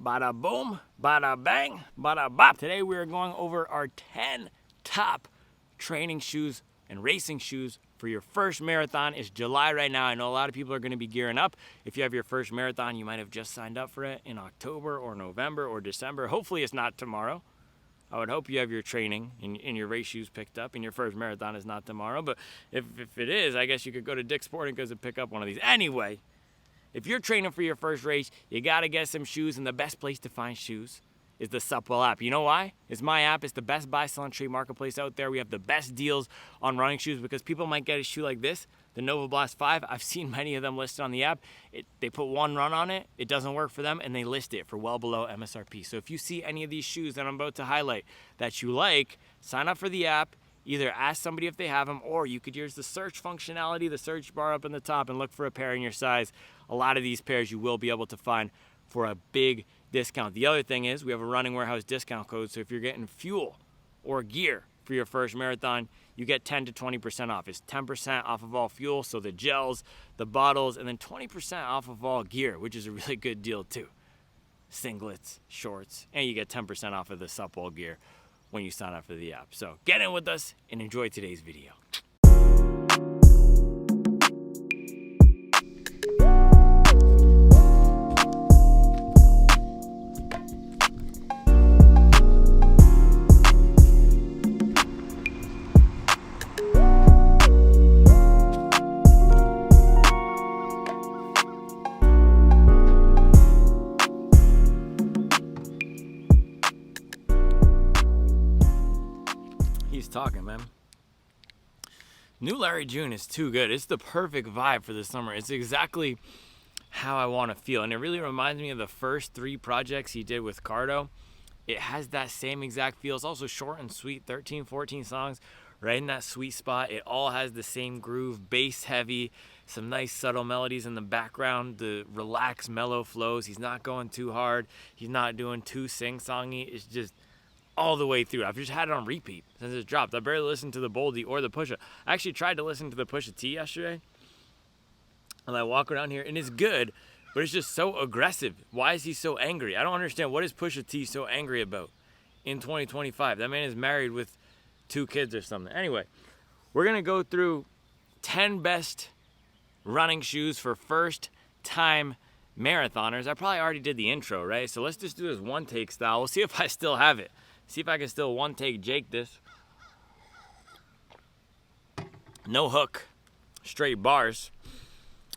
bada boom, bada bang, bada bop. Today we are going over our 10 top training shoes and racing shoes for your first marathon. It's July right now. I know a lot of people are going to be gearing up. If you have your first marathon, you might have just signed up for it in October or November or December. Hopefully it's not tomorrow. I would hope you have your training and your race shoes picked up and your first marathon is not tomorrow. But if it is, I guess you could go to Dick's Sporting Goods and pick up one of these. Anyway, if you're training for your first race, you got to get some shoes, and the best place to find shoes is the Supwell app. You know why? It's my app. It's the best buy, sell, and trade marketplace out there. We have the best deals on running shoes because people might get a shoe like this, the Nova Blast 5. I've seen many of them listed on the app. They put one run on it, it doesn't work for them, and they list it for well below MSRP. So if you see any of these shoes that I'm about to highlight that you like, sign up for the app. Either ask somebody if they have them, or you could use the search functionality, the search bar up in the top, and look for a pair in your size. A lot of these pairs you will be able to find for a big discount. The other thing is we have a Running Warehouse discount code, so if you're getting fuel or gear for your first marathon, you get 10 to 20% off. It's 10% off of all fuel, so the gels, the bottles, and then 20% off of all gear, which is a really good deal too. Singlets, shorts, and you get 10% off of the Supwell gear when you sign up for the app. So get in with us and enjoy today's video. He's talking, man. New Larry June is too good. It's the perfect vibe for the summer. It's exactly how I want to feel. And it really reminds me of the first 3 projects he did with Cardo. It has that same exact feel. It's also short and sweet, 13, 14 songs, right in that sweet spot. It all has the same groove, bass heavy, some nice subtle melodies in the background, the relaxed, mellow flows. He's not going too hard. He's not doing too sing-songy. It's just all the way through. I've just had it on repeat since it dropped. I barely listened to the Boldy or the Pusha. I actually tried to listen to the Pusha T yesterday, and I walk around here, and it's good, but it's just so aggressive. Why is he so angry? I don't understand. What is Pusha T so angry about in 2025? That man is married with 2 kids or something. Anyway, we're going to go through 10 best running shoes for first-time marathoners. I probably already did the intro, right? So let's just do this one-take style. We'll see if I still have it. See if I can still one-take Jake this. No hook, straight bars.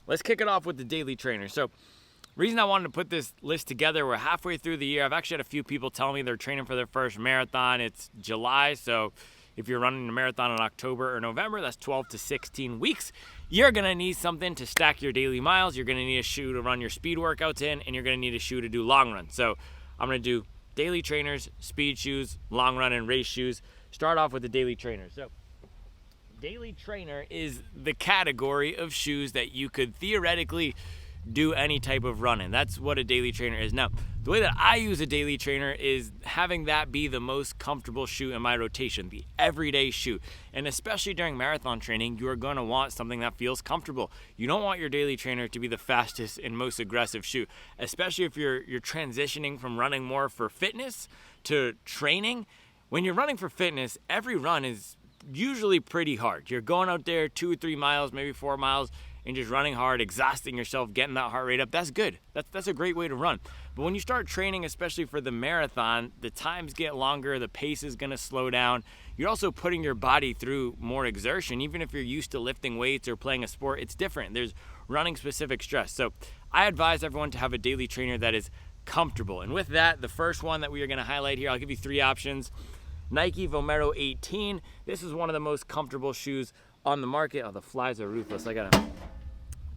Let's kick it off with the Daily Trainer. So, reason I wanted to put this list together, we're halfway through the year. I've actually had a few people tell me they're training for their first marathon. It's July, so if you're running a marathon in October or November, that's 12 to 16 weeks. You're going to need something to stack your daily miles. You're going to need a shoe to run your speed workouts in, and you're going to need a shoe to do long runs. So, I'm going to do Daily Trainers, speed shoes, long run, and race shoes. Start off with the Daily Trainer. So, Daily Trainer is the category of shoes that you could theoretically do any type of run in. That's what a Daily Trainer is. Now, the way that I use a Daily Trainer is having that be the most comfortable shoe in my rotation, the everyday shoe. And especially during marathon training, you are going to want something that feels comfortable. You don't want your Daily Trainer to be the fastest and most aggressive shoe, especially if you're transitioning from running more for fitness to training. When you're running for fitness, every run is usually pretty hard. You're going out there 2 or 3 miles, maybe 4 miles, and just running hard, exhausting yourself, getting that heart rate up. That's good. That's a great way to run. But when you start training, especially for the marathon, the times get longer, the pace is going to slow down. You're also putting your body through more exertion. Even if you're used to lifting weights or playing a sport, it's different. There's running specific stress. So I advise everyone to have a Daily Trainer that is comfortable. And with that, the first one that we are going to highlight here, I'll give you 3 options. Nike Vomero 18. This is one of the most comfortable shoes on the market. Oh, the flies are ruthless. I got to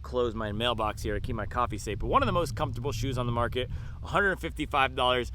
close my mailbox here to keep my coffee safe. But one of the most comfortable shoes on the market, $155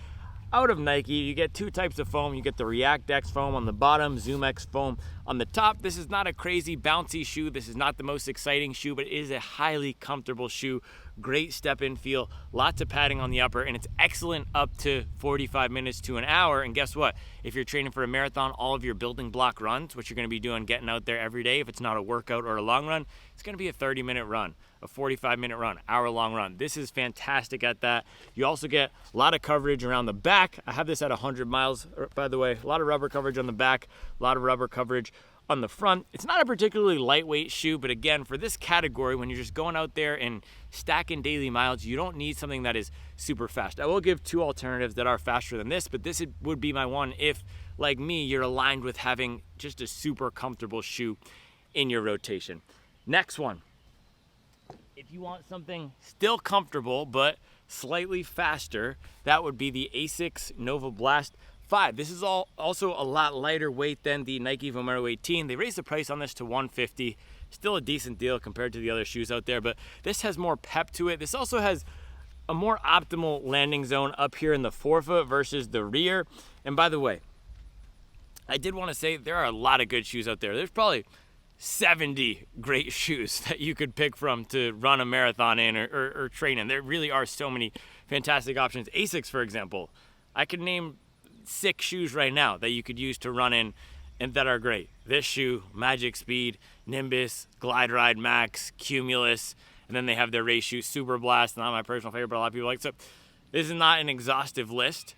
out of Nike. You get 2 types of foam. You get the React X foam on the bottom, Zoom X foam On the top, this is not a crazy bouncy shoe. This is not the most exciting shoe, but it is a highly comfortable shoe. Great step-in feel, lots of padding on the upper, and it's excellent up to 45 minutes to an hour. And guess what? If you're training for a marathon, all of your building block runs, which you're gonna be doing getting out there every day, if it's not a workout or a long run, it's gonna be a 30-minute run, a 45-minute run, hour-long run. This is fantastic at that. You also get a lot of coverage around the back. I have this at 100 miles, by the way. A lot of rubber coverage on the back, a lot of rubber coverage on the front. It's not a particularly lightweight shoe, but again, for this category, when you're just going out there and stacking daily miles, you don't need something that is super fast. I will give two alternatives that are faster than this, but this would be my one if, like me, you're aligned with having just a super comfortable shoe in your rotation. Next one. If you want something still comfortable, but slightly faster, that would be the ASICS Nova Blast 5. This is also a lot lighter weight than the Nike Vomero 18. They raised the price on this to $150. Still a decent deal compared to the other shoes out there, but this has more pep to it. This also has a more optimal landing zone up here in the forefoot versus the rear. And by the way, I did want to say there are a lot of good shoes out there. There's probably 70 great shoes that you could pick from to run a marathon in or train in. There really are so many fantastic options. ASICS, for example, I could name 6 shoes right now that you could use to run in and that are great. This shoe, Magic Speed, Nimbus, Glide Ride Max, Cumulus, and then they have their race shoe, Super Blast, not my personal favorite, but a lot of people like it. So this is not an exhaustive list,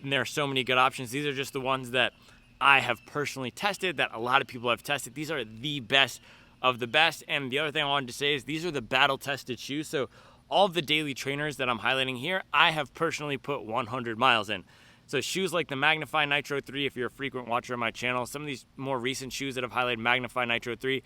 and there are so many good options. These are just the ones that I have personally tested, that a lot of people have tested. These are the best of the best. And the other thing I wanted to say is these are the battle-tested shoes. So all of the daily trainers that I'm highlighting here, I have personally put 100 miles in. So shoes like the Magnify Nitro 3, if you're a frequent watcher of my channel, some of these more recent shoes that I've highlighted, Magnify Nitro 3,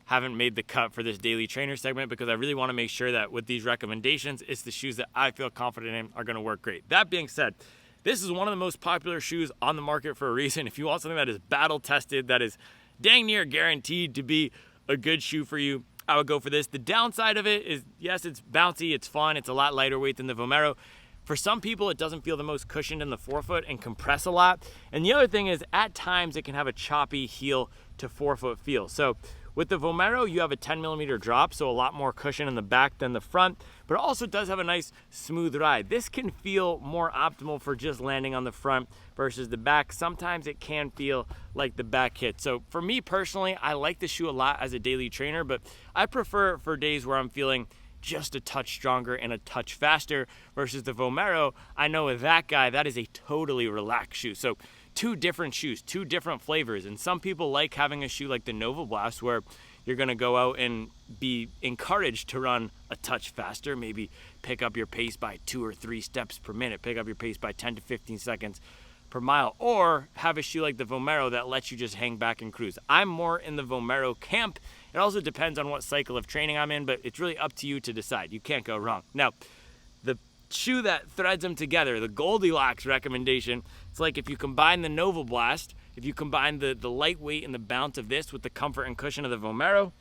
haven't made the cut for this daily trainer segment because I really want to make sure that with these recommendations, it's the shoes that I feel confident in are going to work great. That being said, this is one of the most popular shoes on the market for a reason. If you want something that is battle tested, that is dang near guaranteed to be a good shoe for you, I would go for this. The downside of it is, yes, it's bouncy, it's fun, it's a lot lighter weight than the Vomero. For some people, it doesn't feel the most cushioned in the forefoot and compress a lot. And the other thing is, at times, it can have a choppy heel to forefoot feel. So with the Vomero, you have a 10mm drop, so a lot more cushion in the back than the front, but it also does have a nice smooth ride. This can feel more optimal for just landing on the front versus the back. Sometimes it can feel like the back hit. So for me personally, I like the shoe a lot as a daily trainer, but I prefer it for days where I'm feeling just a touch stronger and a touch faster versus the Vomero. I know with that guy, that is a totally relaxed shoe. So two different shoes, two different flavors. And some people like having a shoe like the Nova Blast where you're gonna go out and be encouraged to run a touch faster, maybe pick up your pace by 2 or 3 steps per minute, pick up your pace by 10 to 15 seconds per mile, or have a shoe like the Vomero that lets you just hang back and cruise. I'm more in the Vomero camp. It also depends on what cycle of training I'm in, but it's really up to you to decide. You can't go wrong. Now, the shoe that threads them together, the Goldilocks recommendation, it's like if you combine the Nova Blast, if you combine the lightweight and the bounce of this with the comfort and cushion of the Vomero,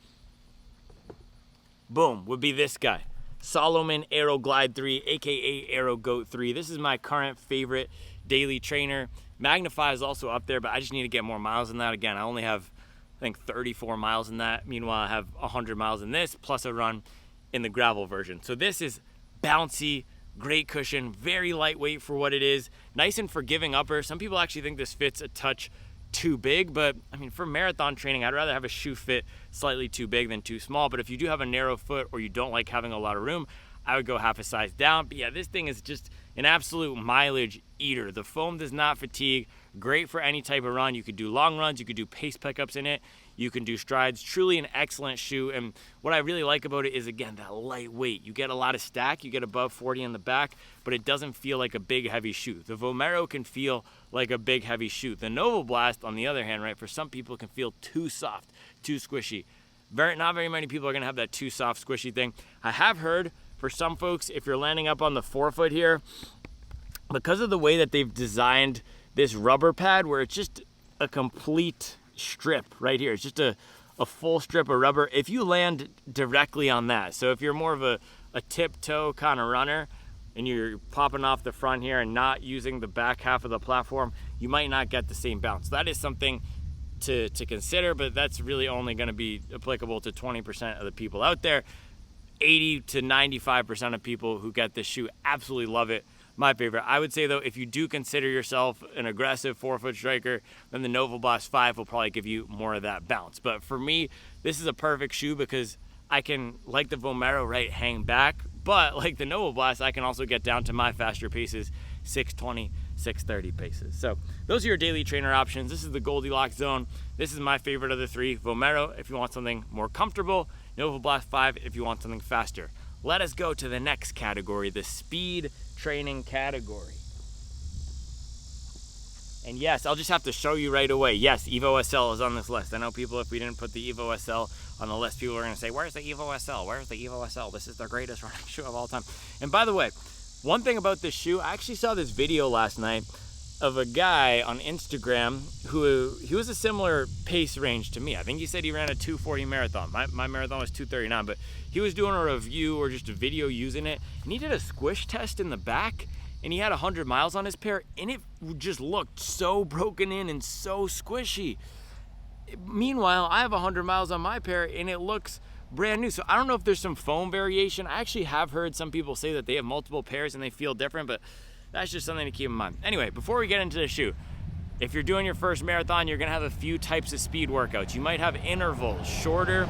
boom, would be this guy. Salomon Aero Glide 3, aka Aero Goat 3. This is my current favorite daily trainer. Magnify is also up there, but I just need to get more miles in that. Again, I only have, I think, 34 miles in that. Meanwhile, I have 100 miles in this, plus a run in the gravel version. So this is bouncy, great cushion, very lightweight for what it is, nice and forgiving upper. Some people actually think this fits a touch too big, but I mean, for marathon training, I'd rather have a shoe fit slightly too big than too small. But if you do have a narrow foot or you don't like having a lot of room, I would go half a size down. But yeah, this thing is just an absolute mileage eater. The foam does not fatigue. Great for any type of run. You could do long runs, you could do pace pickups in it, you can do strides. Truly an excellent shoe. And what I really like about it is, again, that lightweight. You get a lot of stack, you get above 40 in the back, but it doesn't feel like a big heavy shoe. The Vomero can feel like a big heavy shoe. The Nova Blast, on the other hand, right, for some people can feel too soft, too squishy. Not very many people are gonna have that too soft, squishy thing. I have heard for some folks, if you're landing up on the forefoot here, because of the way that they've designed this rubber pad where it's just a complete strip right here, it's just a full strip of rubber. If you land directly on that, so if you're more of a tiptoe kind of runner and you're popping off the front here and not using the back half of the platform, you might not get the same bounce. That is something to consider, but that's really only going to be applicable to 20% of the people out there. 80 to 95% of people who get this shoe absolutely love it. My favorite. I would say though, if you do consider yourself an aggressive 4-foot striker, then the Nova Blast 5 will probably give you more of that bounce. But for me, this is a perfect shoe because I can, like the Vomero, right, hang back, but like the Nova Blast, I can also get down to my faster paces, 620, 630 paces. So those are your daily trainer options. This is the Goldilocks zone. This is my favorite of the three. Vomero if you want something more comfortable, Nova Blast 5 if you want something faster. Let us go to the next category, the speed training category. And yes, I'll just have to show you right away. Yes, Evo SL is on this list. I know people, if we didn't put the Evo SL on the list, people are going to say, where's the Evo SL? Where's the Evo SL? This is the greatest running shoe of all time. And by the way, one thing about this shoe, I actually saw this video last night of a guy on Instagram he was a similar pace range to me. I think he said he ran a 240 marathon. My marathon was 239, but he was doing a review or just a video using it, and he did a squish test in the back, and he had 100 miles on his pair, and it just looked so broken in and so squishy. Meanwhile, I have 100 miles on my pair, and it looks brand new. So I don't know if there's some foam variation. I actually have heard some people say that they have multiple pairs and they feel different, but that's just something to keep in mind. Anyway, before we get into the shoe, if you're doing your first marathon, you're gonna have a few types of speed workouts. You might have intervals, shorter,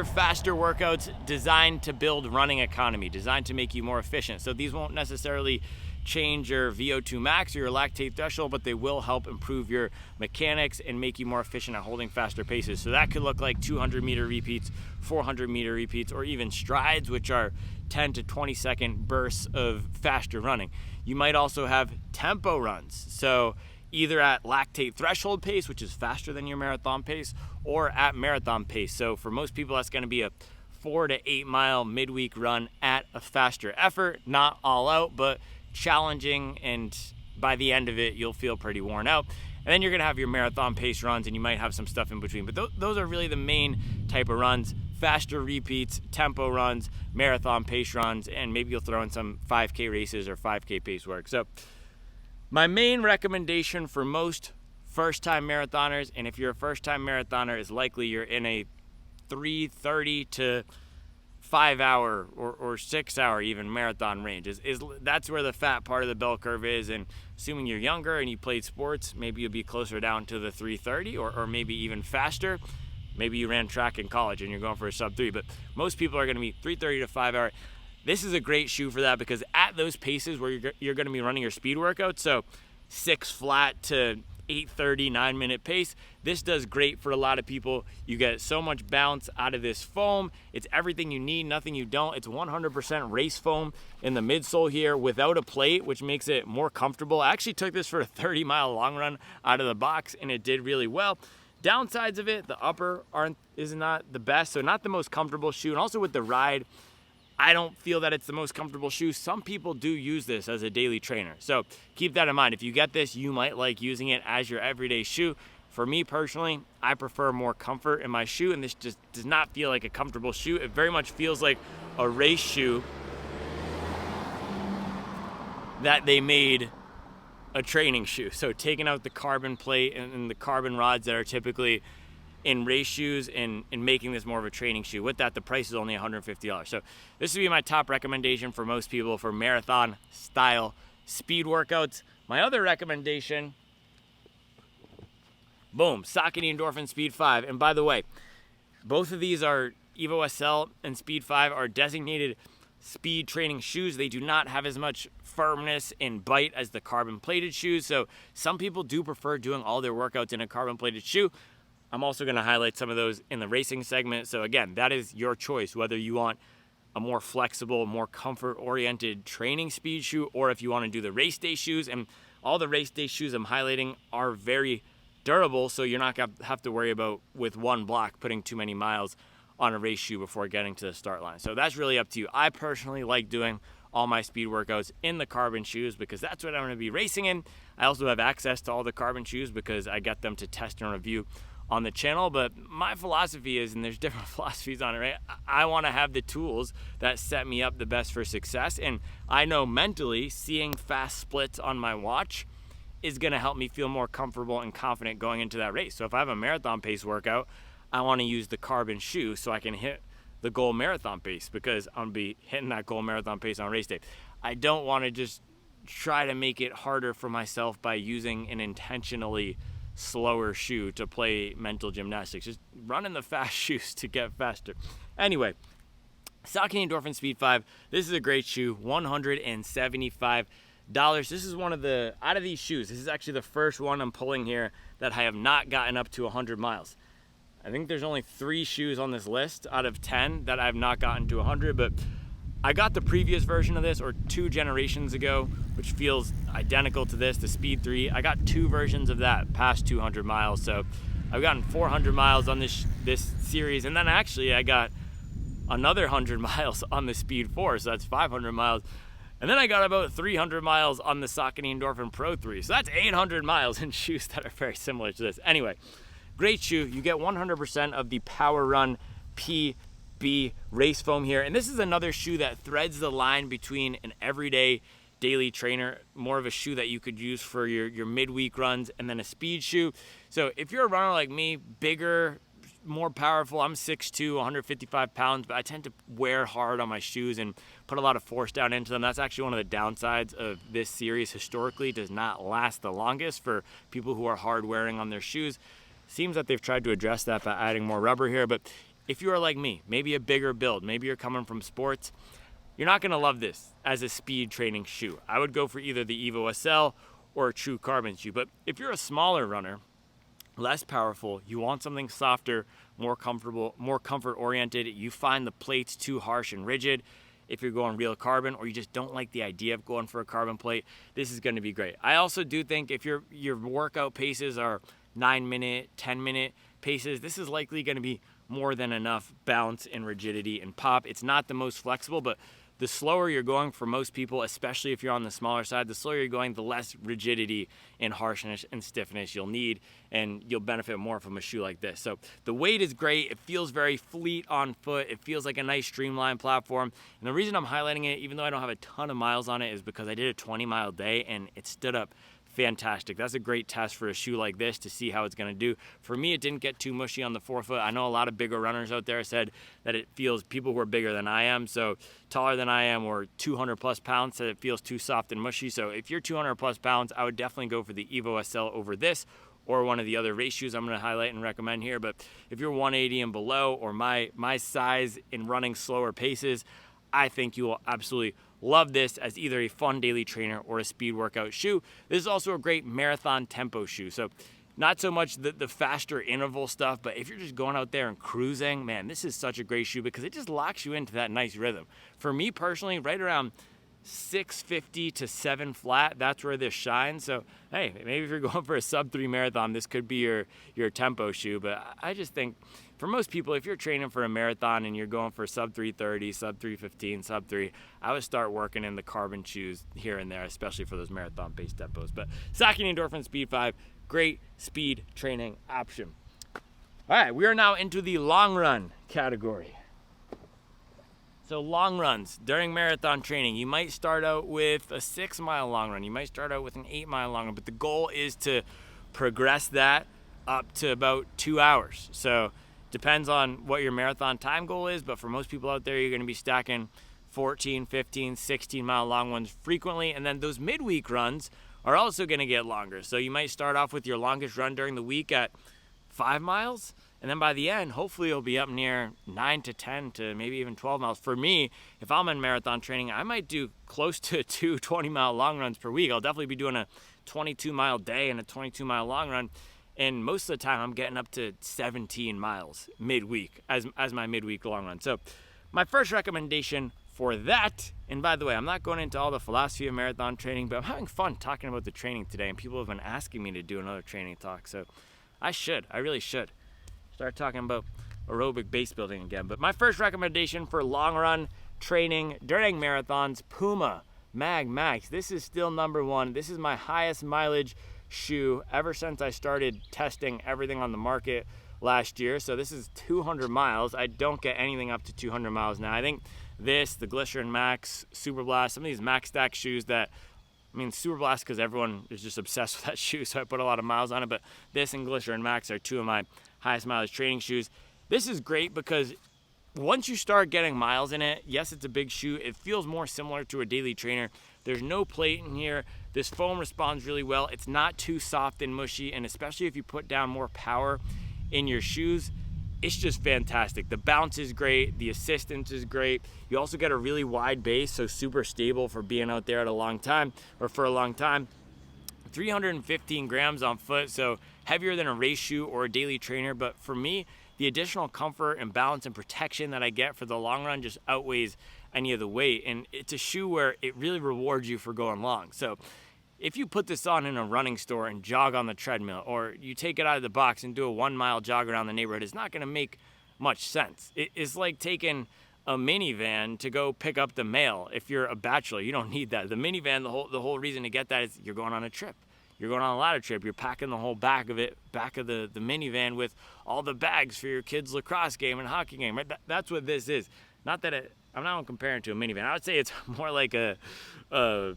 faster workouts designed to build running economy, designed to make you more efficient. So these won't necessarily change your VO2 max or your lactate threshold, but they will help improve your mechanics and make you more efficient at holding faster paces. So that could look like 200 meter repeats, 400 meter repeats, or even strides, which are 10 to 20 second bursts of faster running. You might also have tempo runs. So either at lactate threshold pace, which is faster than your marathon pace, or at marathon pace. So for most people, that's going to be a 4 to 8 mile midweek run at a faster effort, not all out, but challenging, and by the end of it, you'll feel pretty worn out. And then you're going to have your marathon pace runs, and you might have some stuff in between. But those are really the main type of runs: faster repeats, tempo runs, marathon pace runs, and maybe you'll throw in some 5K races or 5K pace work. So my main recommendation for most first-time marathoners, and if you're a first-time marathoner, is likely you're in a 3:30 to 5 hour or 6 hour even marathon range. That's where the fat part of the bell curve is. And assuming you're younger and you played sports, maybe you'll be closer down to the 3:30 or maybe even faster. Maybe you ran track in college and you're going for a sub 3, but most people are going to be 3:30 to 5 hour. This is a great shoe for that because at those paces where you're going to be running your speed workout, so 6 flat to 8:30, 9-minute pace, this does great for a lot of people. You get so much bounce out of this foam. It's everything you need, nothing you don't. It's 100% race foam in the midsole here without a plate, which makes it more comfortable. I actually took this for a 30-mile long run out of the box, and it did really well. Downsides of it, the upper is not the best, so not the most comfortable shoe. And also with the ride, I don't feel that it's the most comfortable shoe. Some people do use this as a daily trainer. So keep that in mind. If you get this, you might like using it as your everyday shoe. For me personally, I prefer more comfort in my shoe, and this just does not feel like a comfortable shoe. It very much feels like a race shoe that they made a training shoe. So taking out the carbon plate and the carbon rods that are typically in race shoes and making this more of a training shoe. With that, the price is only $150. So this would be my top recommendation for most people for marathon style speed workouts. My other recommendation, boom, Saucony Endorphin Speed 5. And by the way, both of these are Evo SL and Speed 5 are designated speed training shoes. They do not have as much firmness and bite as the carbon plated shoes. So some people do prefer doing all their workouts in a carbon plated shoe. I'm also going to highlight some of those in the racing segment. So again, that is your choice, whether you want a more flexible, more comfort-oriented training speed shoe, or if you want to do the race day shoes. And all the race day shoes I'm highlighting are very durable, so you're not going to have to worry about, with one block, putting too many miles on a race shoe before getting to the start line. So that's really up to you. I personally like doing all my speed workouts in the carbon shoes because that's what I'm going to be racing in. I also have access to all the carbon shoes because I get them to test and review on the channel. But my philosophy is, and there's different philosophies on it, right? I want to have the tools that set me up the best for success. And I know mentally, seeing fast splits on my watch is going to help me feel more comfortable and confident going into that race. So if I have a marathon pace workout, I want to use the Carbon shoe so I can hit the goal marathon pace, because I'm going to be hitting that goal marathon pace on race day. I don't want to just try to make it harder for myself by using an intentionally slower shoe to play mental gymnastics. Just running the fast shoes to get faster. Anyway, Saucony Endorphin Speed 5. This is a great shoe, $175. This is one of the, out of these shoes, this is actually the first one I'm pulling here that I have not gotten up to 100 miles. I think there's only 3 shoes on this list out of 10 that I've not gotten to 100, but I got the previous version of this, or 2 generations ago, which feels identical to this, the Speed 3. I got 2 versions of that past 200 miles, so I've gotten 400 miles on this series, and then actually I got another 100 miles on the Speed 4, so that's 500 miles. And then I got about 300 miles on the Saucony Endorphin Pro 3, so that's 800 miles in shoes that are very similar to this. Anyway, great shoe. You get 100% of the Power Run PB race foam here. And this is another shoe that threads the line between an everyday daily trainer, more of a shoe that you could use for your midweek runs, and then a speed shoe. So if you're a runner like me, bigger, more powerful, I'm 6'2", 155 pounds, but I tend to wear hard on my shoes and put a lot of force down into them. That's actually one of the downsides of this series. Historically, does not last the longest for people who are hard wearing on their shoes. Seems that they've tried to address that by adding more rubber here, but if you are like me, maybe a bigger build, maybe you're coming from sports, you're not gonna love this as a speed training shoe. I would go for either the Evo SL or a true carbon shoe. But if you're a smaller runner, less powerful, you want something softer, more comfortable, more comfort oriented, you find the plates too harsh and rigid, if you're going real carbon, or you just don't like the idea of going for a carbon plate, this is going to be great. I also do think if your workout paces are 9-minute, 10-minute paces, this is likely going to be more than enough bounce and rigidity and pop. It's not the most flexible, but the slower you're going for most people, especially if you're on the smaller side, the slower you're going, the less rigidity and harshness and stiffness you'll need, and you'll benefit more from a shoe like this. So the weight is great. It feels very fleet on foot. It feels like a nice streamlined platform. And the reason I'm highlighting it, even though I don't have a ton of miles on it, is because I did a 20-mile day and it stood up fantastic. That's a great test for a shoe like this to see how it's going to do. For me, it didn't get too mushy on the forefoot. I know a lot of bigger runners out there said that it feels, people who are bigger than I am, so taller than I am, or 200 plus pounds, said it feels too soft and mushy. So if you're 200 plus pounds, I would definitely go for the Evo SL over this, or one of the other race shoes I'm going to highlight and recommend here. But if you're 180 and below, or my size in running slower paces, I think you will absolutely love this as either a fun daily trainer or a speed workout shoe. This is also a great marathon tempo shoe. So not so much the faster interval stuff, but if you're just going out there and cruising, man, this is such a great shoe because it just locks you into that nice rhythm. For me personally, right around 650 to 7 flat, that's where this shines. So hey, maybe if you're going for a sub 3 marathon, this could be your tempo shoe. But I just think for most people, if you're training for a marathon and you're going for sub 330, sub 315, sub 3, I would start working in the carbon shoes here and there, especially for those marathon based tempos. But Saucony Endorphin Speed 5, great speed training option. All right, we are now into the long run category. So long runs during marathon training, you might start out with a 6-mile long run. You might start out with an 8-mile long run, but the goal is to progress that up to about 2 hours. So depends on what your marathon time goal is, but for most people out there, you're going to be stacking 14, 15, 16-mile long ones frequently, and then those midweek runs are also going to get longer. So you might start off with your longest run during the week at 5 miles, and then by the end, hopefully you'll be up near 9 to 10 to maybe even 12 miles. For me, if I'm in marathon training, I might do close to 2 20-mile long runs per week. I'll definitely be doing a 22-mile day and a 22-mile long run. And most of the time, I'm getting up to 17 miles midweek as my midweek long run. So my first recommendation for that, and by the way, I'm not going into all the philosophy of marathon training, but I'm having fun talking about the training today, and people have been asking me to do another training talk. So I really should start talking about aerobic base building again. But my first recommendation for long run training during marathons, Puma Mag Max. This is still number 1. This is my highest mileage shoe ever since I started testing everything on the market last year. So this is 200 miles. I don't get anything up to 200 miles now. I think this, the Glycerin Max, Super Blast, some of these Max Stack shoes that I mean, Super Blast because everyone is just obsessed with that shoe, so I put a lot of miles on it. But this and Glycerin Max are two of my highest mileage training shoes. This is great because once you start getting miles in it, yes, it's a big shoe. It feels more similar to a daily trainer. There's no plate in here. This foam responds really well. It's not too soft and mushy, and especially if you put down more power in your shoes, it's just fantastic. The bounce is great. The assistance is great. You also get a really wide base, so super stable for being out there at a long time or for a long time. 315 grams on foot, so heavier than a race shoe or a daily trainer. But for me, the additional comfort and balance and protection that I get for the long run just outweighs any of the weight. And it's a shoe where it really rewards you for going long. So if you put this on in a running store and jog on the treadmill, or you take it out of the box and do a 1 mile jog around the neighborhood, it's not going to make much sense. It's like taking a minivan to go pick up the mail. If you're a bachelor, you don't need that. The minivan, the whole reason to get that is you're going on a trip. You're going on a ladder trip. You're packing the whole back of the minivan with all the bags for your kids' lacrosse game and hockey game. Right? That's what this is. Not that I'm not comparing it to a minivan. I would say it's more like a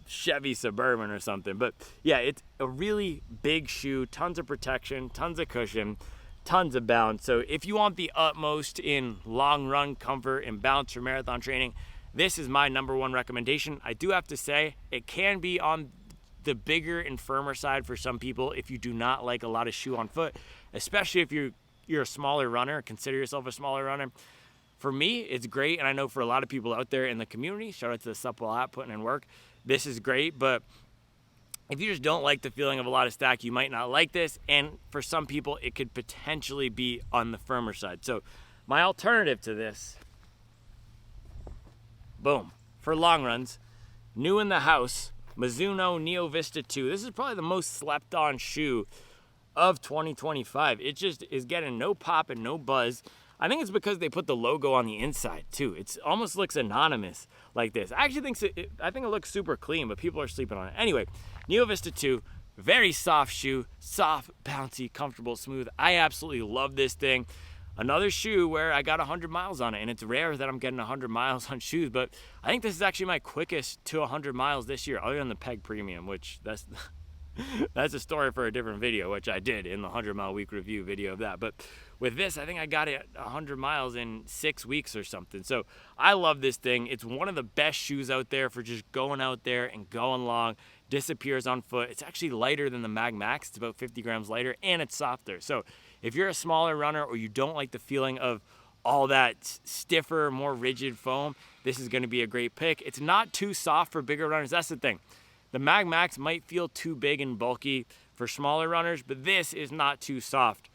Chevy Suburban or something. But yeah, it's a really big shoe, tons of protection, tons of cushion, tons of bounce. So if you want the utmost in long run comfort and bounce for marathon training, this is my number one recommendation. I do have to say it can be on the bigger and firmer side for some people if you do not like a lot of shoe on foot, especially if you're a smaller runner, consider yourself a smaller runner. For me, it's great, and I know for a lot of people out there in the community, shout out to the Supple app putting in work, this is great. But if you just don't like the feeling of a lot of stack, you might not like this, and for some people it could potentially be on the firmer side. So my alternative to this, boom, for long runs, new in the house, Mizuno Neo Vista 2. This is probably the most slept on shoe of 2025. It just is getting no pop and no buzz. I think it's because they put the logo on the inside too. It almost looks anonymous like this. I actually think it looks super clean, but people are sleeping on it. Anyway, Neo Vista 2, very soft shoe, soft, bouncy, comfortable, smooth. I absolutely love this thing. Another shoe where I got 100 miles on it, and it's rare that I'm getting 100 miles on shoes, but I think this is actually my quickest to 100 miles this year, other than the Peg Premium, which that's a story for a different video, which I did in the 100 Mile Week review video of that. But with this, I think I got it 100 miles in 6 weeks or something. So I love this thing. It's one of the best shoes out there for just going out there and going long. Disappears on foot. It's actually lighter than the Mag Max. It's about 50 grams lighter, and it's softer. So if you're a smaller runner or you don't like the feeling of all that stiffer, more rigid foam, this is going to be a great pick. It's not too soft for bigger runners. That's the thing. The Mag Max might feel too big and bulky for smaller runners, but this is not too soft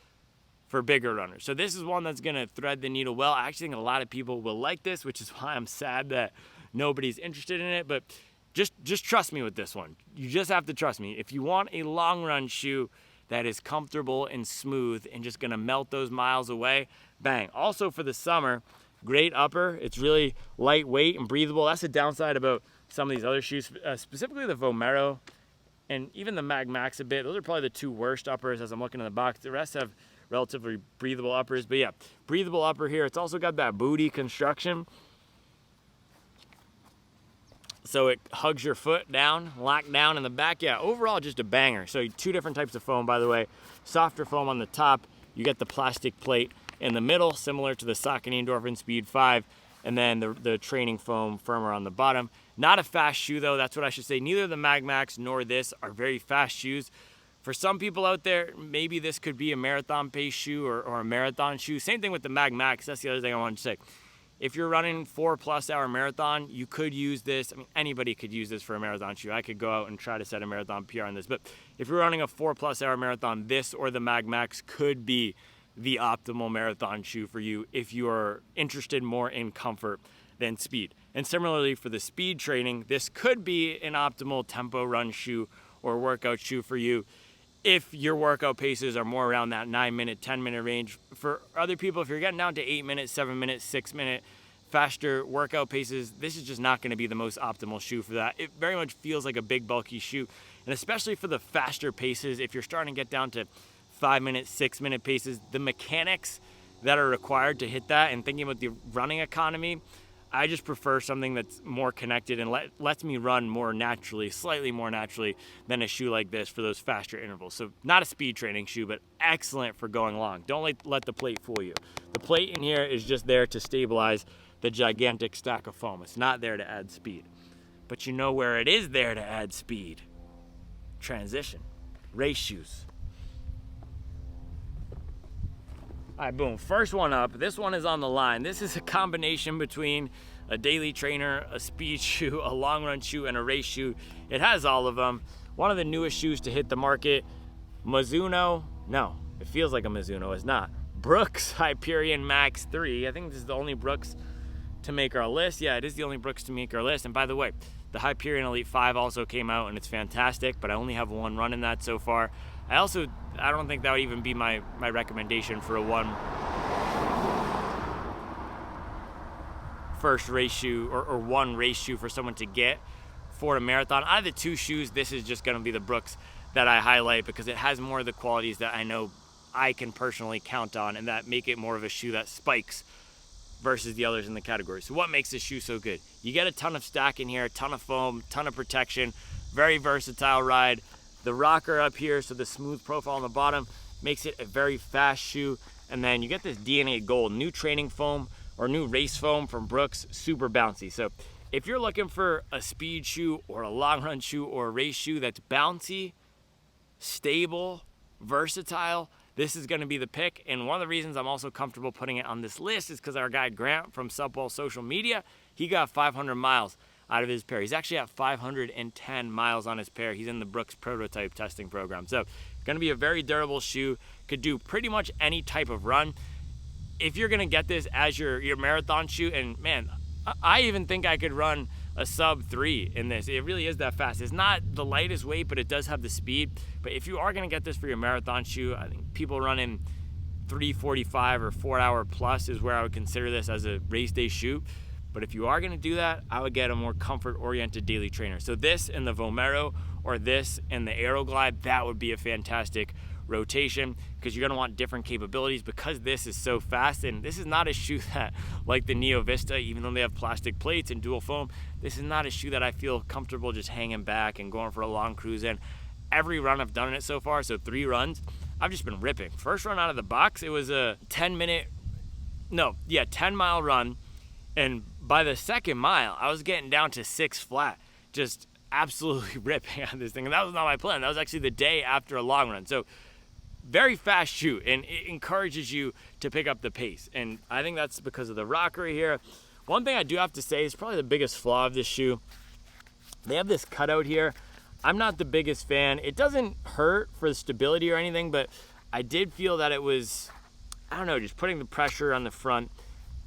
for bigger runners. So this is one that's going to thread the needle well. I actually think a lot of people will like this, which is why I'm sad that nobody's interested in it. But just trust me with this one. You just have to trust me. If you want a long run shoe that is comfortable and smooth and just going to melt those miles away, bang. Also for the summer, great upper. It's really lightweight and breathable. That's the downside about some of these other shoes, specifically the Vomero and even the Mag Max a bit. Those are probably the two worst uppers as I'm looking in the box. The rest have relatively breathable uppers. But yeah, breathable upper here. It's also got that booty construction, so it hugs your foot down, locked down in the back. Yeah, overall just a banger. So two different types of foam, by the way. Softer foam on the top. You get the plastic plate in the middle, similar to the Saucony Endorphin Speed 5. And then the training foam firmer on the bottom. Not a fast shoe though, that's what I should say. Neither the Mag Max nor this are very fast shoes. For some people out there, maybe this could be a marathon pace shoe or a marathon shoe. Same thing with the Mag Max, that's the other thing I wanted to say. If you're running 4+ hour marathon, you could use this. I mean, anybody could use this for a marathon shoe. I could go out and try to set a marathon PR on this. But if you're running a 4+ hour marathon, this or the Mag Max could be the optimal marathon shoe for you if you are interested more in comfort than speed. And similarly for the speed training, this could be an optimal tempo run shoe or workout shoe for you if your workout paces are more around that 9-minute, 10-minute range. For other people, if you're getting down to 8 minutes, 7 minutes, 6-minute faster workout paces, this is just not going to be the most optimal shoe for that. It very much feels like a big bulky shoe, and especially for the faster paces, if you're starting to get down to 5-minute, 6-minute paces, the mechanics that are required to hit that, and thinking about the running economy, I just prefer something that's more connected and lets me run more naturally, slightly more naturally than a shoe like this for those faster intervals. So not a speed training shoe, but excellent for going long. Don't let the plate fool you. The plate in here is just there to stabilize the gigantic stack of foam. It's not there to add speed. But you know where it is there to add speed? Transition. Race shoes. All right, boom, first one up. This one is on the line. This is a combination between a daily trainer, a speed shoe, a long run shoe, and a race shoe. It has all of them. One of the newest shoes to hit the market. Mizuno, no, it feels like a Mizuno, it's not. Brooks Hyperion Max 3. I think this is the only Brooks to make our list. Yeah, it is the only Brooks to make our list. And by the way, the Hyperion Elite 5 also came out and it's fantastic, but I only have one run in that so far. I don't think that would even be my recommendation for a first race shoe or one race shoe for someone to get for a marathon. Out of the two shoes, this is just going to be the Brooks that I highlight because it has more of the qualities that I know I can personally count on and that make it more of a shoe that spikes versus the others in the category. So what makes this shoe so good? You get a ton of stack in here, a ton of foam, ton of protection, very versatile ride. The rocker up here, so the smooth profile on the bottom, makes it a very fast shoe. And then you get this DNA Gold, new training foam or new race foam from Brooks, super bouncy. So if you're looking for a speed shoe or a long run shoe or a race shoe that's bouncy, stable, versatile, this is gonna be the pick. And one of the reasons I'm also comfortable putting it on this list is because our guy Grant from Subwall Social Media, he got 500 miles out of his pair. He's actually at 510 miles on his pair. He's in the Brooks prototype testing program. So gonna be a very durable shoe, could do pretty much any type of run. If you're gonna get this as your marathon shoe, and man, I even think I could run a sub 3 in this. It really is that fast. It's not the lightest weight, but it does have the speed. But if you are gonna get this for your marathon shoe, I think people running 3:45 or 4 hour plus is where I would consider this as a race day shoe. But if you are gonna do that, I would get a more comfort-oriented daily trainer. So this and the Vomero or this and the Aeroglide, that would be a fantastic rotation because you're gonna want different capabilities because this is so fast. And this is not a shoe that, like the Neo Vista, even though they have plastic plates and dual foam, this is not a shoe that I feel comfortable just hanging back and going for a long cruise in. Every run I've done in it so far, so 3 runs, I've just been ripping. First run out of the box, it was a 10 mile run. And by the second mile, I was getting down to 6 flat, just absolutely ripping on this thing. And that was not my plan. That was actually the day after a long run. So very fast shoe, and it encourages you to pick up the pace. And I think that's because of the rocker here. One thing I do have to say is probably the biggest flaw of this shoe. They have this cutout here. I'm not the biggest fan. It doesn't hurt for the stability or anything, but I did feel that it was, I don't know, just putting the pressure on the front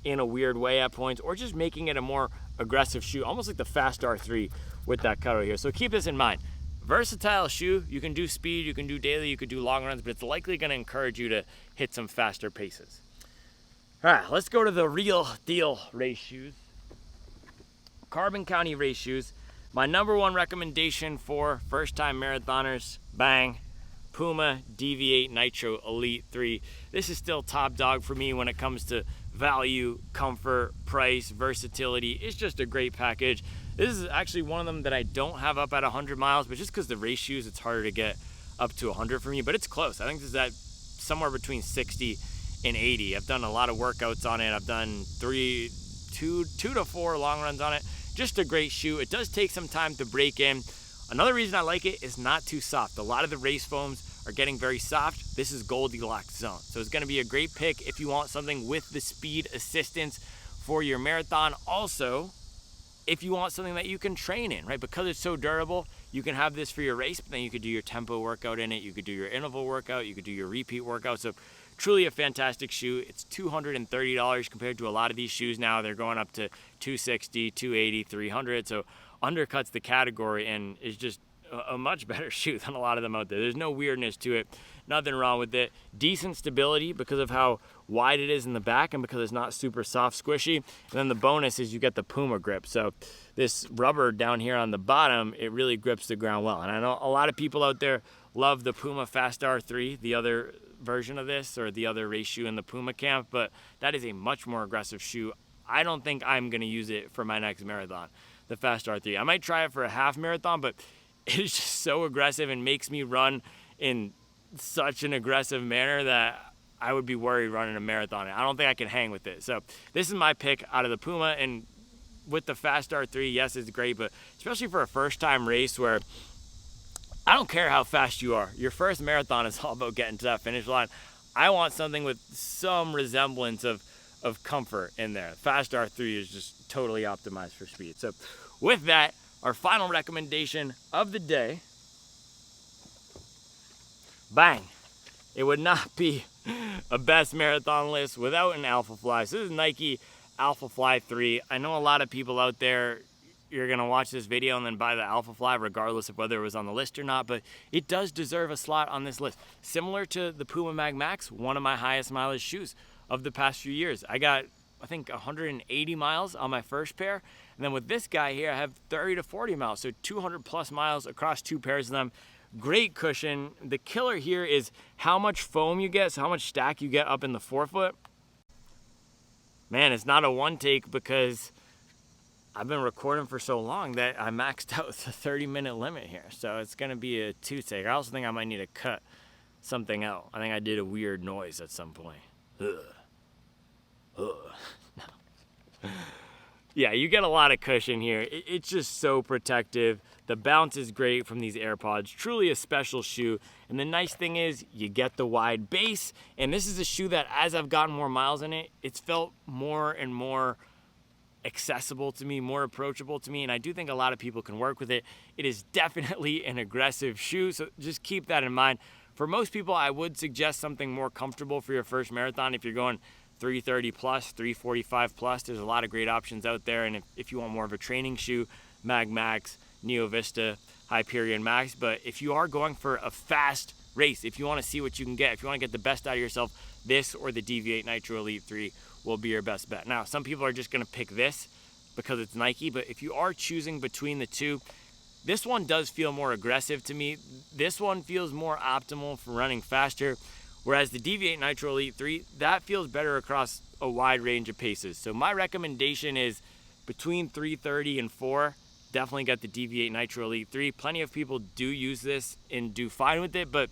in a weird way at points, or just making it a more aggressive shoe, almost like the Fast R3 with that cutout here. So keep this in mind. Versatile shoe, you can do speed, you can do daily, you could do long runs, but it's likely gonna encourage you to hit some faster paces. All right, let's go to the real deal race shoes. Carbon County race shoes. My number one recommendation for first-time marathoners, bang, Puma Deviate Nitro Elite 3. This is still top dog for me when it comes to value, comfort, price, versatility. It's just a great package. This is actually one of them that I don't have up at 100 miles, but just because the race shoes, it's harder to get up to 100 for me, but it's close. I think this is at somewhere between 60 and 80. I've done a lot of workouts on it. I've done two to 4 long runs on it. Just a great shoe. It does take some time to break in. Another reason I like it is not too soft. A lot of the race foams are getting very soft. This is Goldilocks zone. So it's gonna be a great pick if you want something with the speed assistance for your marathon. Also, if you want something that you can train in, right? Because it's so durable, you can have this for your race, but then you could do your tempo workout in it. You could do your interval workout. You could do your repeat workout. So truly a fantastic shoe. It's $230 compared to a lot of these shoes now. They're going up to $260, $280, $300. So undercuts the category and is just a much better shoe than a lot of them out there. There's no weirdness to it. Nothing wrong with it. Decent stability because of how wide it is in the back and because it's not super soft, squishy. And then the bonus is you get the Puma grip. So this rubber down here on the bottom, it really grips the ground well. And I know a lot of people out there love the Puma Fast R3, the other version of this, or the other race shoe in the Puma camp, but that is a much more aggressive shoe. I don't think I'm going to use it for my next marathon, the Fast R3. I might try it for a half marathon, but it's just so aggressive and makes me run in such an aggressive manner that I would be worried running a marathon. I don't think I can hang with it. So this is my pick out of the Puma. And with the Fast R3, yes, it's great, but especially for a first-time race where I don't care how fast you are. Your first marathon is all about getting to that finish line. I want something with some resemblance of comfort in there. Fast R3 is just totally optimized for speed. So with that, our final recommendation of the day, bang. It would not be a best marathon list without an Alphafly. So this is Nike Alphafly 3. I know a lot of people out there, you're going to watch this video and then buy the Alphafly regardless of whether it was on the list or not, but it does deserve a slot on this list. Similar to the Puma Mag Max, one of my highest mileage shoes of the past few years. I got, I think, 180 miles on my first pair, and then with this guy here, I have 30 to 40 miles, so 200 plus miles across two pairs of them. Great cushion. The killer here is how much foam you get, so how much stack you get up in the forefoot. Man, it's not a one take because I've been recording for so long that I maxed out the 30-minute limit here. So it's going to be a two take. I also think I might need to cut something out. I think I did a weird noise at some point. Ugh. No. Yeah, you get a lot of cushion here. It's just so protective. The bounce is great from these AirPods. Truly a special shoe. And the nice thing is you get the wide base. And this is a shoe that as I've gotten more miles in it, it's felt more and more accessible to me, more approachable to me. And I do think a lot of people can work with it. It is definitely an aggressive shoe. So just keep that in mind. For most people, I would suggest something more comfortable for your first marathon. If you're going 330 plus, 345 plus, there's a lot of great options out there. And if you want more of a training shoe, Mag Max, Neo Vista, Hyperion Max. But if you are going for a fast race, if you want to see what you can get, if you want to get the best out of yourself, this or the Deviate Nitro Elite 3 will be your best bet. Now, some people are just going to pick this because it's Nike, but if you are choosing between the two, this one does feel more aggressive to me. This one feels more optimal for running faster, whereas the Deviate Nitro Elite 3, that feels better across a wide range of paces. So my recommendation is between 330 and 4, definitely get the Deviate Nitro Elite 3. Plenty of people do use this and do fine with it, but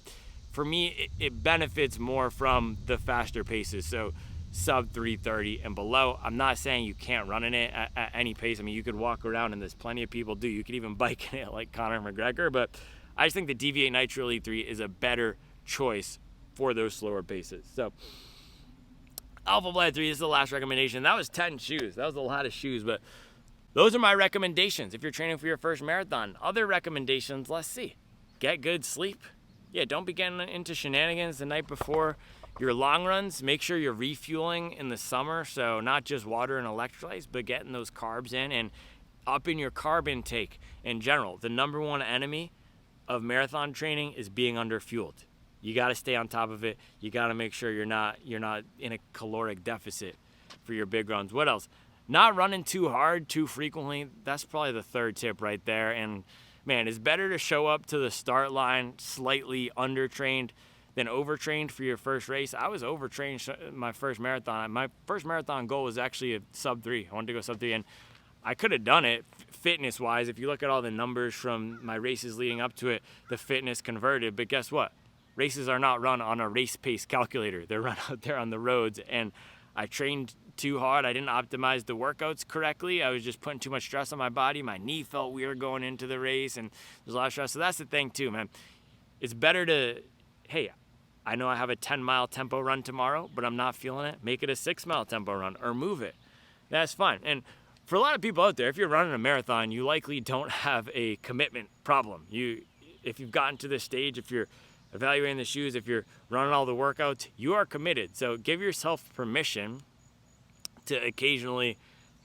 for me, it benefits more from the faster paces. So sub 330 and below. I'm not saying you can't run in it at any pace. I mean, you could walk around and there's plenty of people do. You could even bike in it like Conor McGregor, but I just think the Deviate Nitro Elite 3 is a better choice for those slower paces. So Alphafly 3 is the last recommendation. That was 10 shoes. That was a lot of shoes, but those are my recommendations if you're training for your first marathon. Other recommendations, let's see. Get good sleep. Yeah, don't be getting into shenanigans the night before your long runs. Make sure you're refueling in the summer, so not just water and electrolytes, but getting those carbs in and upping your carb intake in general. The number one enemy of marathon training is being underfueled. You got to stay on top of it. You got to make sure you're not in a caloric deficit for your big runs. What else? Not running too hard too frequently. That's probably the third tip right there. And man, it's better to show up to the start line slightly undertrained than overtrained for your first race. I was overtrained my first marathon. My first marathon goal was actually a sub 3. I wanted to go sub 3, and I could have done it fitness wise. If you look at all the numbers from my races leading up to it, the fitness converted. But guess what? Races are not run on a race pace calculator. They're run out there on the roads, and I trained too hard. I didn't optimize the workouts correctly. I was just putting too much stress on my body. My knee felt weird going into the race, and there's a lot of stress. So that's the thing too, man. It's better to, hey, I know I have a 10-mile tempo run tomorrow, but I'm not feeling it. Make it a 6-mile tempo run or move it. That's fine. And for a lot of people out there, if you're running a marathon, you likely don't have a commitment problem. If you've gotten to this stage, if you're evaluating the shoes, if you're running all the workouts, you are committed. So give yourself permission to occasionally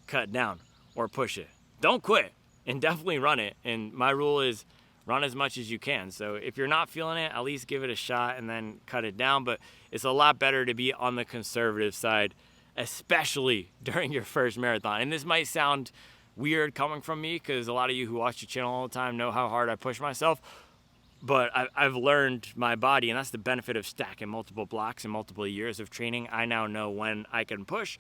cut down or push it. Don't quit, and definitely run it. And my rule is run as much as you can. So if you're not feeling it, at least give it a shot and then cut it down. But it's a lot better to be on the conservative side, especially during your first marathon. And this might sound weird coming from me because a lot of you who watch the channel all the time know how hard I push myself. But I've learned my body, and that's the benefit of stacking multiple blocks and multiple years of training. I now know when I can push,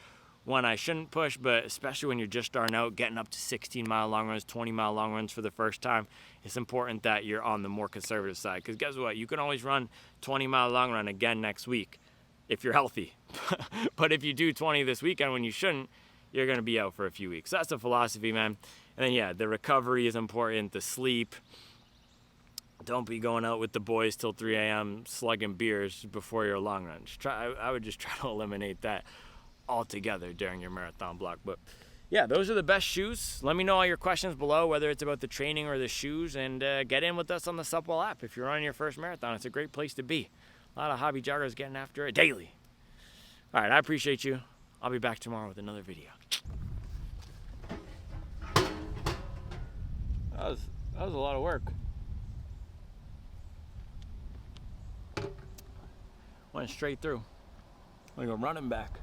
when I shouldn't push, but especially when you're just starting out, getting up to 16-mile long runs, 20-mile long runs for the first time, it's important that you're on the more conservative side. Because guess what? You can always run 20-mile long run again next week if you're healthy. But if you do 20 this weekend when you shouldn't, you're going to be out for a few weeks. So that's the philosophy, man. And then, yeah, the recovery is important, the sleep. Don't be going out with the boys till 3 a.m. slugging beers before your long run. I would just try to eliminate that altogether during your marathon block. But yeah, those are the best shoes. Let me know all your questions below, whether it's about the training or the shoes, and get in with us on the Supwell app. If you're running your first marathon, it's a great place to be. A lot of hobby joggers getting after it daily. All right, I appreciate you. I'll be back tomorrow with another video. That was a lot of work. Went straight through. Like a running back.